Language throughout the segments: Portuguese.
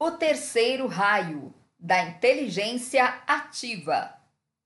O terceiro raio, da inteligência ativa.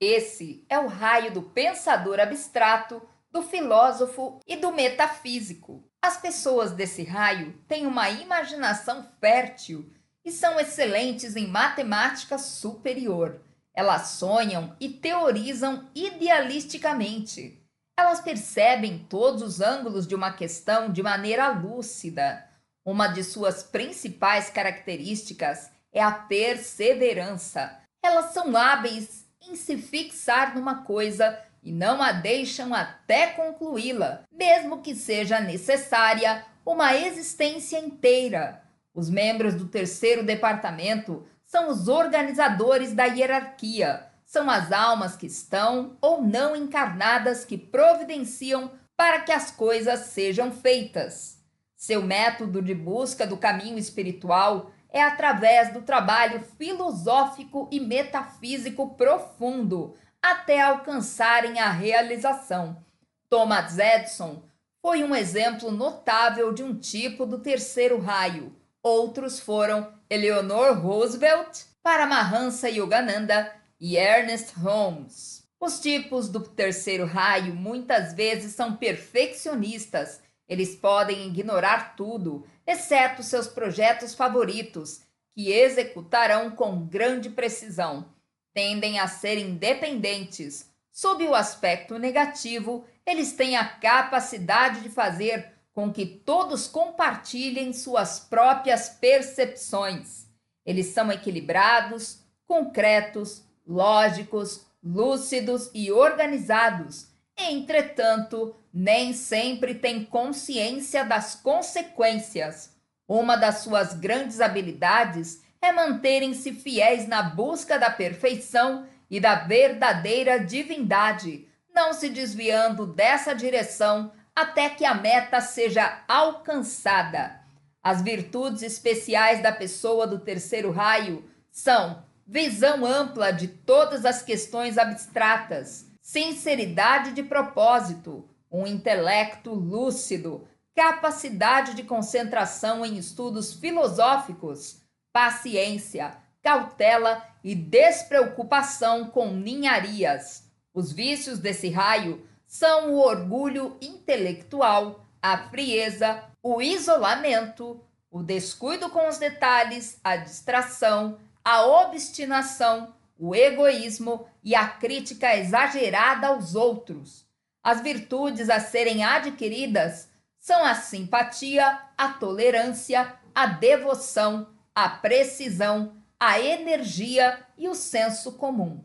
Esse é o raio do pensador abstrato, do filósofo e do metafísico. As pessoas desse raio têm uma imaginação fértil e são excelentes em matemática superior. Elas sonham e teorizam idealisticamente. Elas percebem todos os ângulos de uma questão de maneira lúcida. Uma de suas principais características é a perseverança. Elas são hábeis em se fixar numa coisa e não a deixam até concluí-la, mesmo que seja necessária uma existência inteira. Os membros do terceiro departamento são os organizadores da hierarquia, são as almas que estão ou não encarnadas que providenciam para que as coisas sejam feitas. Seu método de busca do caminho espiritual é através do trabalho filosófico e metafísico profundo, até alcançarem a realização. Thomas Edison foi um exemplo notável de um tipo do terceiro raio. Outros foram Eleanor Roosevelt, Paramahansa Yogananda e Ernest Holmes. Os tipos do terceiro raio muitas vezes são perfeccionistas. Eles podem ignorar tudo, exceto seus projetos favoritos, que executarão com grande precisão. Tendem a ser independentes. Sob o aspecto negativo, eles têm a capacidade de fazer com que todos compartilhem suas próprias percepções. Eles são equilibrados, concretos, lógicos, lúcidos e organizados. Entretanto, nem sempre têm consciência das consequências. Uma das suas grandes habilidades é manterem-se fiéis na busca da perfeição e da verdadeira divindade, não se desviando dessa direção até que a meta seja alcançada. As virtudes especiais da pessoa do terceiro raio são visão ampla de todas as questões abstratas, sinceridade de propósito, um intelecto lúcido, capacidade de concentração em estudos filosóficos, paciência, cautela e despreocupação com ninharias. Os vícios desse raio são o orgulho intelectual, a frieza, o isolamento, o descuido com os detalhes, a distração, a obstinação, o egoísmo e a crítica exagerada aos outros. As virtudes a serem adquiridas são a simpatia, a tolerância, a devoção, a precisão, a energia e o senso comum.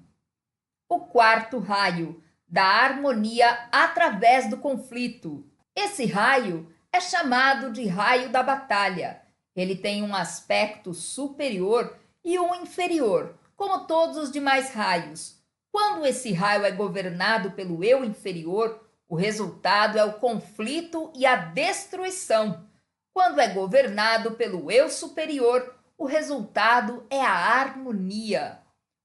O quarto raio, da harmonia através do conflito. Esse raio é chamado de raio da batalha. Ele tem um aspecto superior e um inferior, como todos os demais raios. Quando esse raio é governado pelo eu inferior, o resultado é o conflito e a destruição. Quando é governado pelo eu superior, o resultado é a harmonia.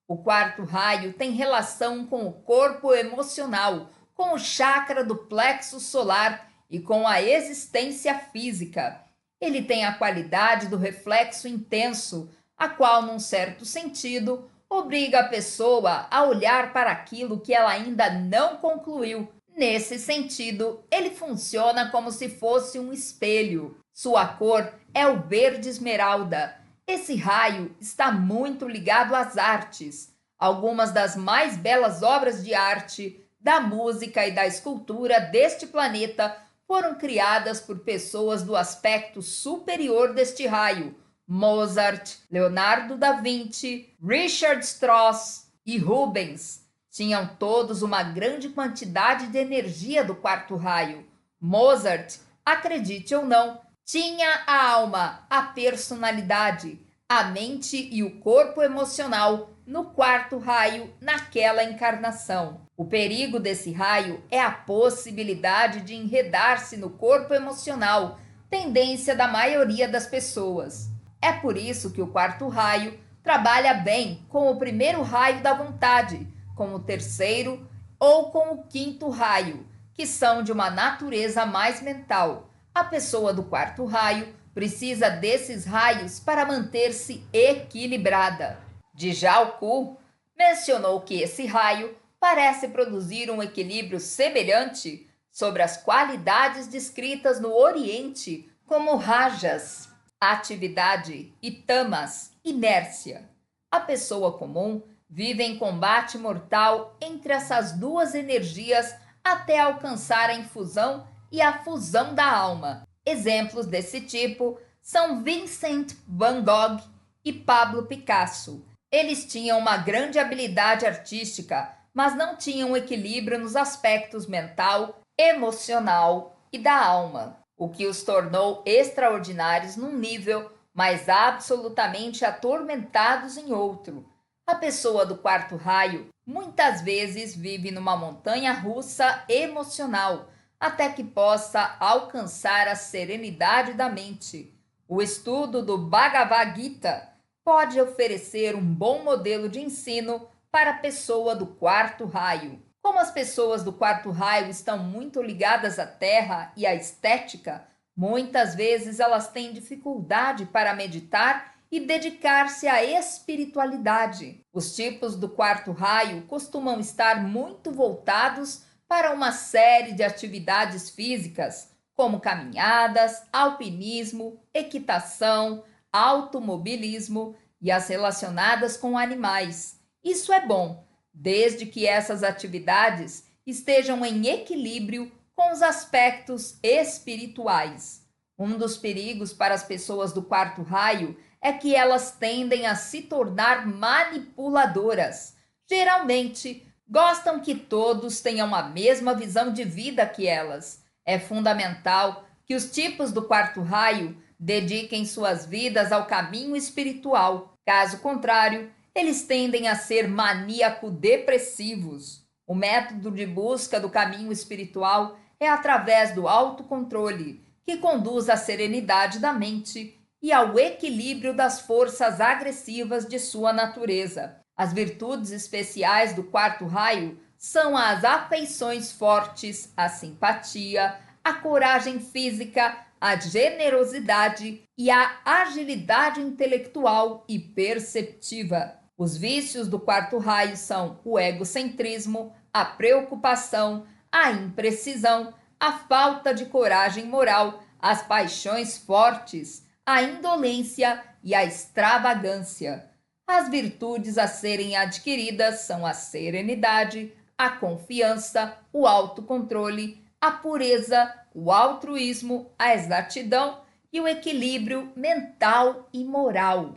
O quarto raio tem relação com o corpo emocional, com o chakra do plexo solar e com a existência física. Ele tem a qualidade do reflexo intenso, a qual, num certo sentido, obriga a pessoa a olhar para aquilo que ela ainda não concluiu. Nesse sentido, ele funciona como se fosse um espelho. Sua cor é o verde esmeralda. Esse raio está muito ligado às artes. Algumas das mais belas obras de arte, da música e da escultura deste planeta foram criadas por pessoas do aspecto superior deste raio. Mozart, Leonardo da Vinci, Richard Strauss e Rubens tinham todos uma grande quantidade de energia do quarto raio. Mozart, acredite ou não, tinha a alma, a personalidade, a mente e o corpo emocional no quarto raio naquela encarnação. O perigo desse raio é a possibilidade de enredar-se no corpo emocional, tendência da maioria das pessoas. É por isso que o quarto raio trabalha bem com o primeiro raio da vontade, com o terceiro ou com o quinto raio, que são de uma natureza mais mental. A pessoa do quarto raio precisa desses raios para manter-se equilibrada. Djalku mencionou que esse raio parece produzir um equilíbrio semelhante sobre as qualidades descritas no Oriente como rajas, atividade, e tamas, inércia. A pessoa comum vive em combate mortal entre essas duas energias até alcançar a infusão e a fusão da alma. Exemplos desse tipo são Vincent van Gogh e Pablo Picasso. Eles tinham uma grande habilidade artística, mas não tinham equilíbrio nos aspectos mental, emocional e da alma, o que os tornou extraordinários num nível, mas absolutamente atormentados em outro. A pessoa do quarto raio muitas vezes vive numa montanha russa emocional, até que possa alcançar a serenidade da mente. O estudo do Bhagavad Gita pode oferecer um bom modelo de ensino para a pessoa do quarto raio. Como as pessoas do quarto raio estão muito ligadas à terra e à estética, muitas vezes elas têm dificuldade para meditar e dedicar-se à espiritualidade. Os tipos do quarto raio costumam estar muito voltados para uma série de atividades físicas, como caminhadas, alpinismo, equitação, automobilismo e as relacionadas com animais. Isso é bom, desde que essas atividades estejam em equilíbrio com os aspectos espirituais. Um dos perigos para as pessoas do quarto raio é que elas tendem a se tornar manipuladoras. Geralmente, gostam que todos tenham a mesma visão de vida que elas. É fundamental que os tipos do quarto raio dediquem suas vidas ao caminho espiritual. Caso contrário, eles tendem a ser maníaco-depressivos. O método de busca do caminho espiritual é através do autocontrole, que conduz à serenidade da mente e ao equilíbrio das forças agressivas de sua natureza. As virtudes especiais do quarto raio são as afeições fortes, a simpatia, a coragem física, a generosidade e a agilidade intelectual e perceptiva. Os vícios do quarto raio são o egocentrismo, a preocupação, a imprecisão, a falta de coragem moral, as paixões fortes, a indolência e a extravagância. As virtudes a serem adquiridas são a serenidade, a confiança, o autocontrole, a pureza, o altruísmo, a exatidão e o equilíbrio mental e moral.